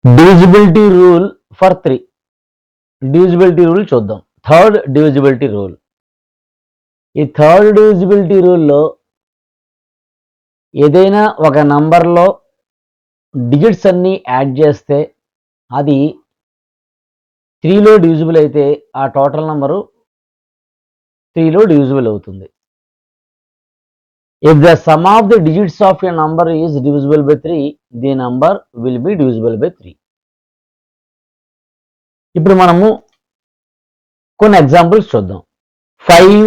Divisibility rule for 3. Divisibility rule చూద్దాం. Third divisibility rule. ఈ third divisibility రూల్లో ఏదైనా ఒక నంబర్లో డిజిట్స్ అన్నీ యాడ్ చేస్తే అది 3లో డివిజిబుల్ అయితే ఆ టోటల్ నంబరు 3లో డివిజిబుల్ అవుతుంది. If the sum of the digits of a number is divisible by 3, the number will be divisible by 3. ఇప్పుడు మనము కొన్ని ఎగ్జాంపుల్స్ చూద్దాం. 5,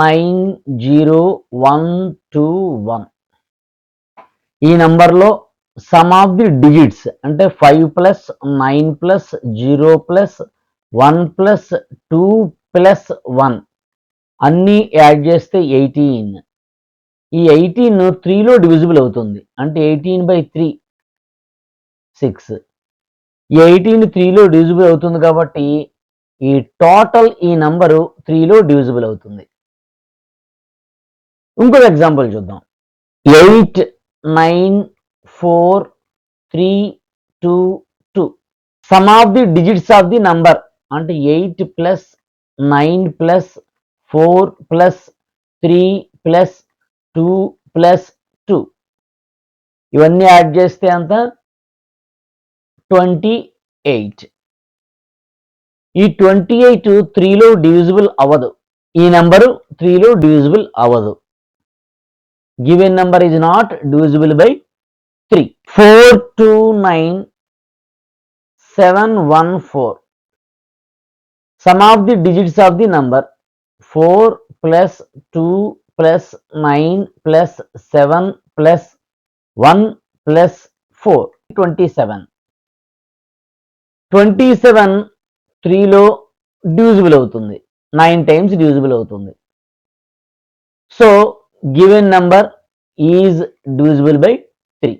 9, 0, 1, 2, 1. ఈ నంబర్లో సమ్ ఆఫ్ ది డిజిట్స్ అంటే 5 plus 9 plus 0 plus 1 plus 2 plus 1 అన్నీ add చేస్తే 18. ఈ 18 3లో డివిజిబుల్ అవుతుంది. అంటే 18/3 6. ఈ 18 3లో డివిజిబుల్ అవుతుంది కాబట్టి ఈ టోటల్ ఈ నంబరు 3లో డివిజిబుల్ అవుతుంది. ఇంకొక ఎగ్జాంపుల్ చూద్దాం. 8, 9, 4, 3, 2, 2. Some of the digits of the number అంటే 8 plus 9 plus 4 plus 3 plus 2 plus 2 ఇవన్నీ యాడ్ చేస్తే అంత 28. ఈ 28 3లో డివిజిబుల్ అవ్వదు. ఈ నెంబరు 3లో డివిజిబుల్ అవ్వదు. Given number is not divisible by 3. 4, 2, 9, 7, 1, 4. Sum of the digits of the number 4 plus 2 plus 9 plus 7 plus 1 plus 4 27. 27 3లో డివిజిబుల్ అవుతుంది. 9 టైమ్స్ డివిజిబుల్ అవుతుంది. So given number is divisible by 3.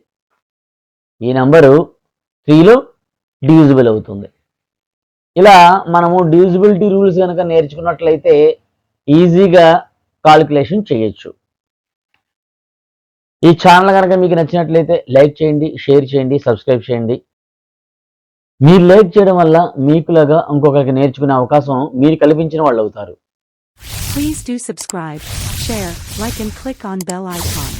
ఈ నంబరు 3లో డివిజిబుల్ అవుతుంది. ఇలా మనము divisibility rules కనుక నేర్చుకున్నట్లయితే ఈజీగా calculation చేయొచ్చు. ఈ ఛానల్ కనుక మీకు నచ్చినట్లయితే లైక్ చేయండి, షేర్ చేయండి, సబ్స్క్రైబ్ చేయండి. మీరు లైక్ చేయడం వల్ల మీకులాగా ఇంకొకరికి నేర్చుకునే అవకాశం మీరు కల్పించిన వాళ్ళు అవుతారు. Please do subscribe, share, like and click on bell icon.